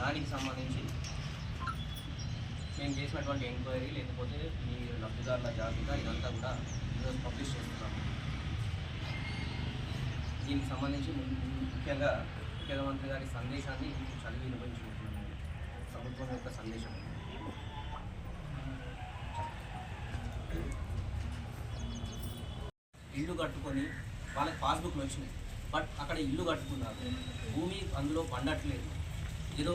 దానికి సంబంధించి మేము చేసినటువంటి ఎంక్వైరీ లేకపోతే ఈ లబ్ధిదారుల జాబితా ఇదంతా కూడా ఈరోజు పబ్లిష్ చేస్తున్నాము. దీనికి సంబంధించి ముఖ్యంగా ముఖ్యమంత్రి గారి సందేశాన్ని చదివి వినిపించుకుంటున్నాము. ప్రభుత్వం యొక్క సందేశం ఇల్లు కట్టుకొని వాళ్ళకి పాస్బుక్లు వచ్చినాయి, బట్ అక్కడ ఇల్లు కట్టుకున్నారు, భూమి అందులో పండట్లేదు, ఏదో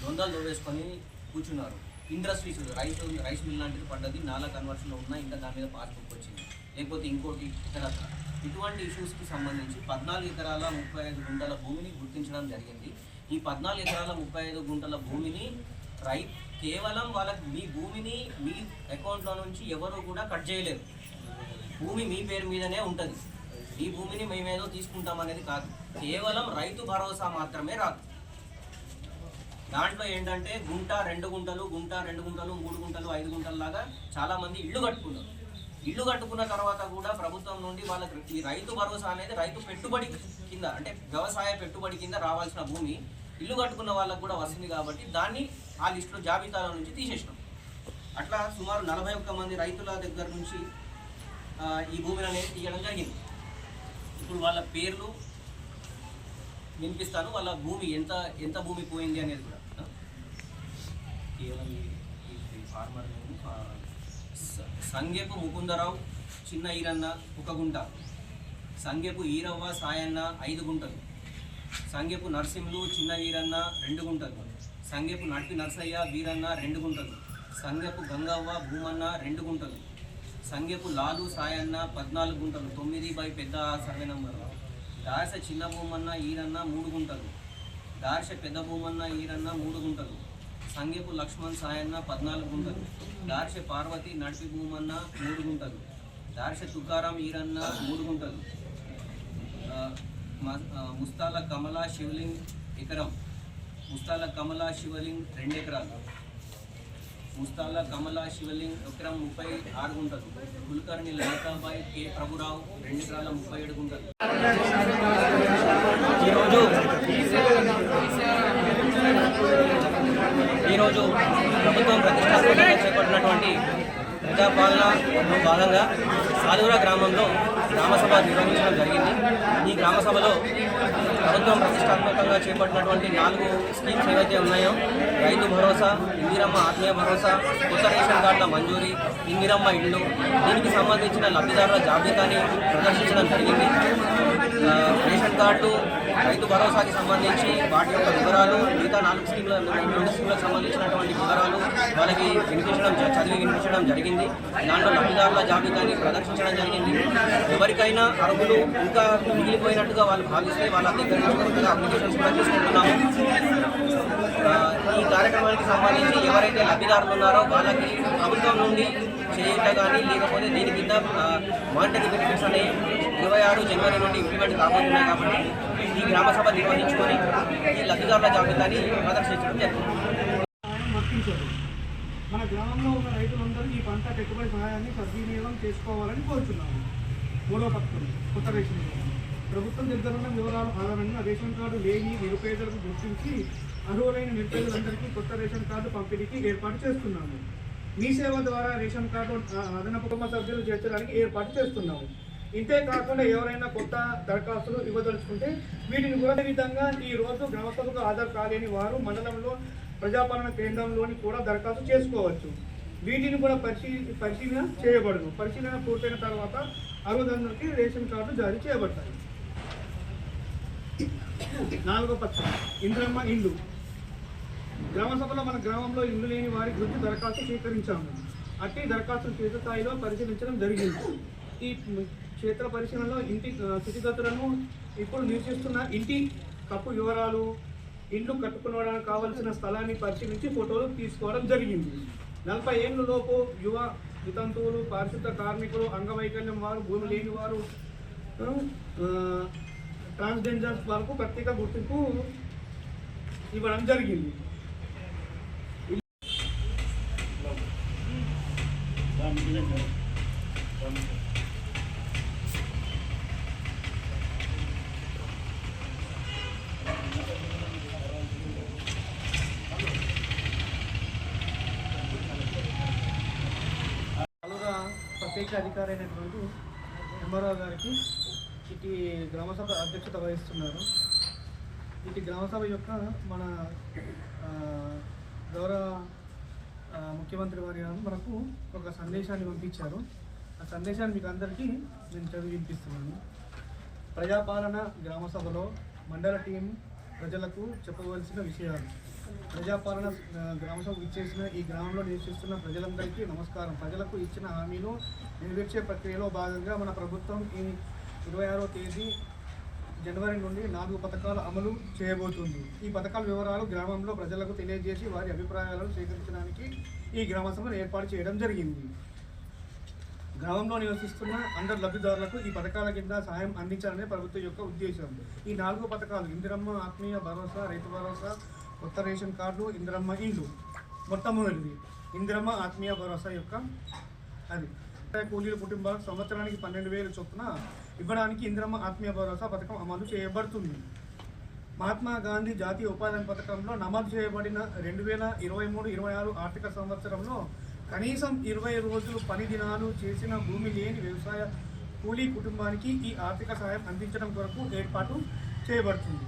దొందలు వేసుకొని కూర్చున్నారు. ఇండస్ట్రీస్ రైస్ మిల్ లాంటిది పడ్డది, నాలా కన్వర్షన్లో ఉన్నా ఇంకా దాని మీద పాస్బుక్ వచ్చింది, లేకపోతే ఇంకోటి ఇతరత్ర. ఇటువంటి ఇష్యూస్కి సంబంధించి 14 ఎకరాల 35 గుంటల భూమిని గుర్తించడం జరిగింది. ఈ 14 ఎకరాల 35 గుంటల భూమిని కేవలం వాళ్ళకి మీ భూమిని మీ అకౌంట్లో నుంచి ఎవరు కూడా కట్ చేయలేరు. భూమి మీ పేరు మీదనే ఉంటుంది. ఈ భూమిని మేమేదో తీసుకుంటామనేది కాదు, కేవలం రైతు భరోసా మాత్రమే రాదు. దాంట్లో ఏంటంటే గుంట 2 గుంటలు 3 గుంటలు 5 గుంటల లాగా చాలామంది ఇల్లు కట్టుకున్నారు. ఇల్లు కట్టుకున్న తర్వాత కూడా ప్రభుత్వం నుండి వాళ్ళకి ఈ రైతు భరోసా అనేది రైతు పెట్టుబడి కింద, అంటే వ్యవసాయ పెట్టుబడి కింద రావాల్సిన భూమి ఇల్లు కట్టుకున్న వాళ్ళకు కూడా వస్తుంది. కాబట్టి దాన్ని ఆ లిస్టులో జాబితాలో నుంచి తీసేసినాం. అట్లా సుమారు 41 మంది రైతుల దగ్గర నుంచి ఈ భూమిని అనేది తీయడం జరిగింది. ఇప్పుడు వాళ్ళ పేర్లు వినిపిస్తాను, వాళ్ళ భూమి ఎంత భూమి పోయింది అనేది కూడా. కేవలం ఈ ఫార్మర్ సంగెపు ముకుందరావు చిన్న ఈరన్న 1 గుంట, సంగెపు ఈరవ్వ సాయన్న 5 గుంటలు, సంగెపు నర్సింహులు చిన్న ఈరన్న 2 గుంటలు, సంగెపు నడిపి నర్సయ్య వీరన్న 2 గుంటలు, సంగెపు గంగవ్వ భూమన్న 2 గుంటలు, సంగెపు లాలు సాయన్న 14 గుంటలు 9 పెద్ద సర్వే నంబర్, దార్శ చిన్న భూమన్న ఈరన్న 3 గుంటలు, దార్శ పెద్ద భూమన్న ఈరన్న 3 గుంటలు, సంగెపు లక్ష్మణ్ సాయన్న 14 గుంటలు, దార్శ పార్వతి నడిపి భూమన్న 3 గుంటలు, దార్శ తుకారాం ఈరన్న 3 గుంటలు, ముస్తాల కమల శివలింగ్ ఎకరం, ముస్తాల కమల శివలింగ్ 2 ఎకరాలు, ముస్తాల కమల శివలింగ్ ఎకరం 36 గుంటలు, కుల్కర్ణి లలితాబాయి కె ప్రభురావు 2 ఎకరాల 37 గుంటలు. ఈరోజు ప్రభుత్వం ప్రతిష్టాత్మకంగా చేపట్టినటువంటి ప్రజాపాలనలో భాగంగా సాధురా గ్రామంలో గ్రామసభ నిర్వహించడం జరిగింది. ఈ గ్రామసభలో ప్రభుత్వం ప్రతిష్టాత్మకంగా చేపట్టినటువంటి 4 స్కీమ్స్ ఏవైతే ఉన్నాయో, రైతు భరోసా, ఇందిరమ్మ ఆత్మీయ భరోసా, కొత్త రేషన్ కార్డుల మంజూరీ, ఇందిరమ్మ ఇళ్ళు, దీనికి సంబంధించిన లబ్ధిదారుల జాబితాని ప్రదర్శించడం జరిగింది. రేషన్ కార్డు, రైతు భరోసాకి సంబంధించి వాటి యొక్క వివరాలు, మిగతా 2 స్కీమ్లకు సంబంధించినటువంటి వివరాలు వాళ్ళకి చదివి వినిపించడం జరిగింది. దాంట్లో లబ్ధిదారుల జాబితాని ప్రదర్శించడం జరిగింది. ఎవరికైనా అర్హులు ఇంకా మిగిలిపోయినట్టుగా వాళ్ళు భావిస్తే వాళ్ళ దగ్గర నుంచి అప్లికేషన్స్ కూడా తీసుకుంటున్నాము. ఈ కార్యక్రమానికి సంబంధించి ఎవరైతే లబ్ధిదారులు ఉన్నారో వాళ్ళకి ప్రభుత్వం నుండి చేయుట కానీ, లేకపోతే దీని కింద మానిటరీ బెనిఫిట్స్ అనేవి 26 జనవరి నుండి ఇంప్లిమెంట్ కాబోతున్నాయి. కాబట్టి ఈ గ్రామసభ నిర్వహించుకొని ఈ లబ్ధిదారుల జాబితాని ప్రదర్శించడం జరిగింది. మన గ్రామంలో ఉన్న రైతులందరూ ఈ పంట పెట్టుబడి సహాయాన్ని సద్వినియోగం చేసుకోవాలని కోరుతున్నాము. 3వ పథకం కొత్త రేషన్ కార్డు. ప్రభుత్వం దగ్గర ఉన్న వివరాల ఆధారంగా రేషన్ కార్డు లేని నిరుపేదలకు గుర్తించి అర్హులైన నిరుపేదలందరికీ కొత్త రేషన్ కార్డు పంపిణీకి ఏర్పాటు చేస్తున్నాము. మీ సేవ ద్వారా రేషన్ కార్డు అదనపు కుటుంబ సభ్యులు చేర్చడానికి ఏర్పాటు చేస్తున్నాము. ఇంతే కాకుండా ఎవరైనా కొత్త దరఖాస్తులు ఇవ్వదలుచుకుంటే వీటిని కూడా విధంగా ఈ రోజు గ్రామసభకు హాజరు కాలేని వారు మండలంలో ప్రజాపాలన కేంద్రంలోని కూడా దరఖాస్తు చేసుకోవచ్చు. వీటిని కూడా పరిశీలన చేయబడును. పరిశీలన పూర్తయిన తర్వాత అర్హులందరికీ రేషన్ కార్డు జారీ చేయబడతాయి. 4వ పథకం ఇంద్రమ్మ ఇల్లు. గ్రామసభలో మన గ్రామంలో ఇల్లు లేని వారి గురించి దరఖాస్తు స్వీకరించాము. అట్టి దరఖాస్తులు క్షేత్ర స్థాయిలో పరిశీలించడం జరిగింది. ఈ క్షేత్ర పరిశీలనలో ఇంటి స్థితిగతులను, ఇప్పుడు నివసిస్తున్న ఇంటి కప్పు వివరాలు, ఇండ్లు కట్టుకోవడానికి కావలసిన స్థలాన్ని పరిశీలించి ఫోటోలు తీసుకోవడం జరిగింది. 40 ఏళ్ళ లోపు యువ వితంతువులు, పారిశుద్ధ కార్మికులు, అంగవైకల్యం వారు, భూమి లేని వారు, ట్రాన్స్జెండర్స్ వరకు ప్రత్యేక గుర్తింపు ఇవ్వడం జరిగింది. ఏకైక అధికారి అయినటువంటి ఎంఆర్ఓ గారికి ఇటు గ్రామసభ అధ్యక్షత వహిస్తున్నారు. ఇటు గ్రామసభ యొక్క మన గౌరవ ముఖ్యమంత్రి వారి గారు మనకు ఒక సందేశాన్ని పంపించారు. ఆ సందేశాన్ని మీకు అందరికీ నేను చదివి వినిపిస్తున్నాను. ప్రజాపాలన గ్రామసభలో మండల టీం ప్రజలకు చెప్పవలసిన విషయాలు. ప్రజాపాలన గ్రామసభ ఇచ్చేసిన ఈ గ్రామంలో నివసిస్తున్న ప్రజలందరికీ నమస్కారం. ప్రజలకు ఇచ్చిన హామీలు నెరవేర్చే ప్రక్రియలో భాగంగా మన ప్రభుత్వం ఈ 26వ తేదీ జనవరి నుండి 4 పథకాలు అమలు చేయబోతుంది. ఈ పథకాల వివరాలు గ్రామంలో ప్రజలకు తెలియజేసి వారి అభిప్రాయాలను సేకరించడానికి ఈ గ్రామసభను ఏర్పాటు చేయడం జరిగింది. గ్రామంలో నివసిస్తున్న అందరు లబ్ధిదారులకు ఈ పథకాల కింద సహాయం అందించాలనే ప్రభుత్వం యొక్క ఉద్దేశం. ఈ 4 పథకాలు ఇందిరమ్మ ఆత్మీయ భరోసా, రైతు భరోసా, కొత్త రేషన్ కార్డు, ఇందిరమ్మ ఇండ్లు. మొట్టమొదటిది ఇందిరమ్మ ఆత్మీయ భరోసా యొక్క అది కూలీల కుటుంబాలకు సంవత్సరానికి 12,000 చొప్పున ఇవ్వడానికి ఇందిరమ్మ ఆత్మీయ భరోసా పథకం అమలు చేయబడుతుంది. మహాత్మా గాంధీ జాతీయ ఉపాధి పథకంలో నమోదు చేయబడిన 2023-26 ఆర్థిక సంవత్సరంలో కనీసం 20 రోజులు పని దినాలు చేసిన భూమి లేని వ్యవసాయ కూలీ కుటుంబానికి ఈ ఆర్థిక సహాయం అందించడం కొరకు ఏర్పాటు చేయబడుతుంది.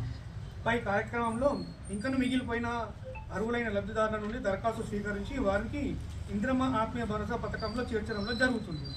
పై కార్యక్రమంలో ఇంకను మిగిలిపోయిన అర్హులైన లబ్ధిదారుల నుండి దరఖాస్తు స్వీకరించి వారికి ఇందిరమ్మ ఆత్మీయ భరోసా పథకంలో చేర్చడంలో జరుగుతుంది.